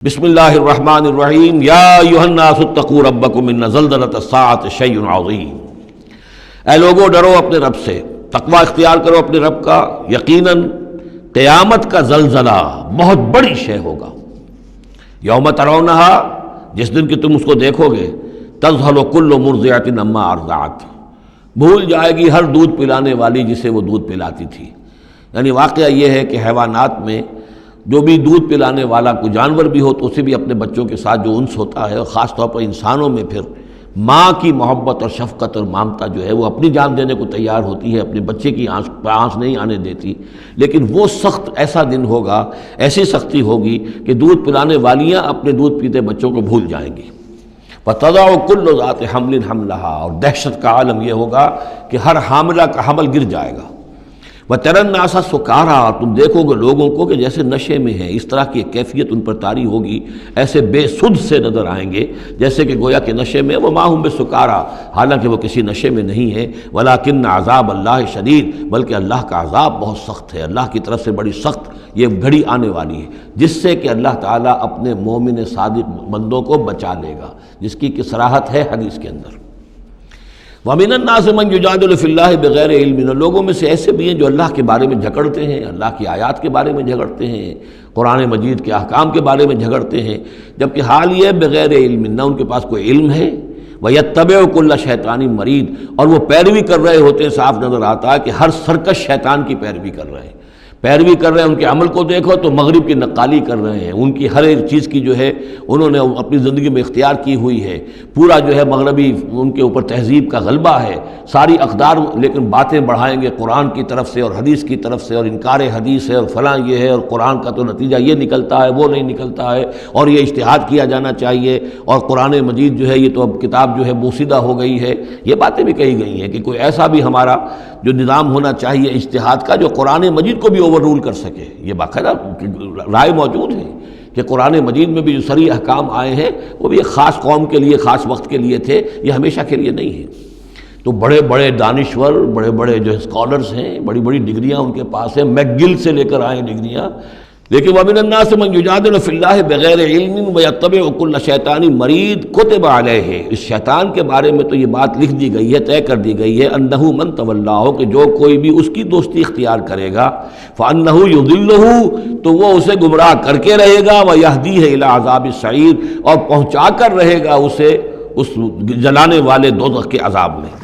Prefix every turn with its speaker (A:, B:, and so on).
A: بسم اللہ الرحمن الرحیم یا ایھا الناس اتقوا ربکم ان زلزلۃ الساعۃ شیء عظیم۔ اے لوگو ڈرو اپنے رب سے، تقوی اختیار کرو اپنے رب کا، یقیناً قیامت کا زلزلہ بہت بڑی شے ہوگا۔ یوم ترونھا، جس دن کہ تم اس کو دیکھو گے، تذہل کل مرضعۃ عما ارضعت، بھول جائے گی ہر دودھ پلانے والی جسے وہ دودھ پلاتی تھی۔ یعنی واقعہ یہ ہے کہ حیوانات میں جو بھی دودھ پلانے والا کوئی جانور بھی ہو تو اسے بھی اپنے بچوں کے ساتھ جو انس ہوتا ہے، اور خاص طور پر انسانوں میں پھر ماں کی محبت اور شفقت اور ممتا جو ہے وہ اپنی جان دینے کو تیار ہوتی ہے، اپنے بچے کی آنس نہیں آنے دیتی۔ لیکن وہ سخت ایسا دن ہوگا، ایسی سختی ہوگی کہ دودھ پلانے والیاں اپنے دودھ پیتے بچوں کو بھول جائیں گی۔ فَتَضَعُ كُلُّ ذَاتِ حَمْلٍ حَمْلَهَا، اور دہشت کا عالم یہ ہوگا کہ ہر حاملہ کا حمل گر جائے گا۔ وَتَرَى النَّاسَ سُكَارَىٰ، تم دیکھو گے لوگوں کو کہ جیسے نشے میں ہیں، اس طرح کی ایک کیفیت ان پر طاری ہوگی، ایسے بے سدھ سے نظر آئیں گے جیسے کہ گویا کہ نشے میں، وَمَا هُم بِسُكَارَىٰ، حالانکہ وہ کسی نشے میں نہیں ہے، وَلَٰكِنَّ عَذَابَ اللَّهِ شَدِيدٌ، بلکہ اللہ کا عذاب بہت سخت ہے، اللہ کی طرف سے بڑی سخت یہ گھڑی آنے والی ہے جس سے کہ اللہ تعالیٰ اپنے مومن صادق بندوں کو بچا لے گا، جس کی کہ صراحت ہے حدیث کے اندر۔ وَمِنَ النَّاسِ مَن يُجَادِلُ فِي اللَّهِ بِغَيْرِ عِلْمٍ، لوگوں میں سے ایسے بھی ہیں جو اللہ کے بارے میں جھگڑتے ہیں، اللہ کی آیات کے بارے میں جھگڑتے ہیں، قرآن مجید کے احکام کے بارے میں جھگڑتے ہیں، جبکہ حال یہ بغیر علم، نہ ان کے پاس کوئی علم ہے، وَيَتَّبِعُ كُلَّ شَيْطَانٍ مَرِيدٍ، اور وہ پیروی کر رہے ہوتے ہیں، صاف نظر آتا ہے کہ ہر سرکش شیطان کی پیروی کر رہے ہیں، ان کے عمل کو دیکھو تو مغرب کی نقالی کر رہے ہیں، ان کی ہر ایک چیز کی جو ہے انہوں نے اپنی زندگی میں اختیار کی ہوئی ہے، پورا جو ہے مغربی ان کے اوپر تہذیب کا غلبہ ہے، ساری اقدار، لیکن باتیں بڑھائیں گے قرآن کی طرف سے اور حدیث کی طرف سے، اور انکار حدیث ہے اور فلاں یہ ہے، اور قرآن کا تو نتیجہ یہ نکلتا ہے، وہ نہیں نکلتا ہے، اور یہ اجتہاد کیا جانا چاہیے، اور قرآن مجید جو ہے یہ تو اب کتاب جو ہے بوسیدہ ہو گئی ہے۔ یہ باتیں بھی کہی گئی ہیں کہ کوئی ایسا بھی ہمارا جو نظام ہونا چاہیے اجتہاد کا جو قرآن مجید کو بھی اوور رول کر سکے۔ یہ باقاعدہ رائے موجود ہے کہ قرآن مجید میں بھی جو صریح احکام آئے ہیں وہ بھی ایک خاص قوم کے لیے، خاص وقت کے لیے تھے، یہ ہمیشہ کے لیے نہیں ہے۔ تو بڑے بڑے دانشور، بڑے بڑے جو اسکالرز ہیں، بڑی بڑی ڈگریاں ان کے پاس ہیں، میکگل سے لے کر آئے ڈگریاں، لیکن وَمِنَ النَّاسِ مَن يُجَادِلُ فِي اللَّهِ بِغَيْرِ عِلْمٍ وَيَتَّبِعُ كُلَّ شَيْطَانٍ مَرِيدٍ كُتِبَ عَلَيْهِ، اس شیطان کے بارے میں تو یہ بات لکھ دی گئی ہے، طے کر دی گئی ہے، أَنَّهُ مَن تَوَلَّاهُ، کہ جو کوئی بھی اس کی دوستی اختیار کرے گا، فَأَنَّهُ يُضِلُّهُ، تو وہ اسے گمراہ کر کے رہے گا، وَيَهْدِيهِ إِلَىٰ عَذَابِ السَّعِيرِ، اور پہنچا کر رہے گا اسے اس جلانے والے دوزخ کے عذاب میں۔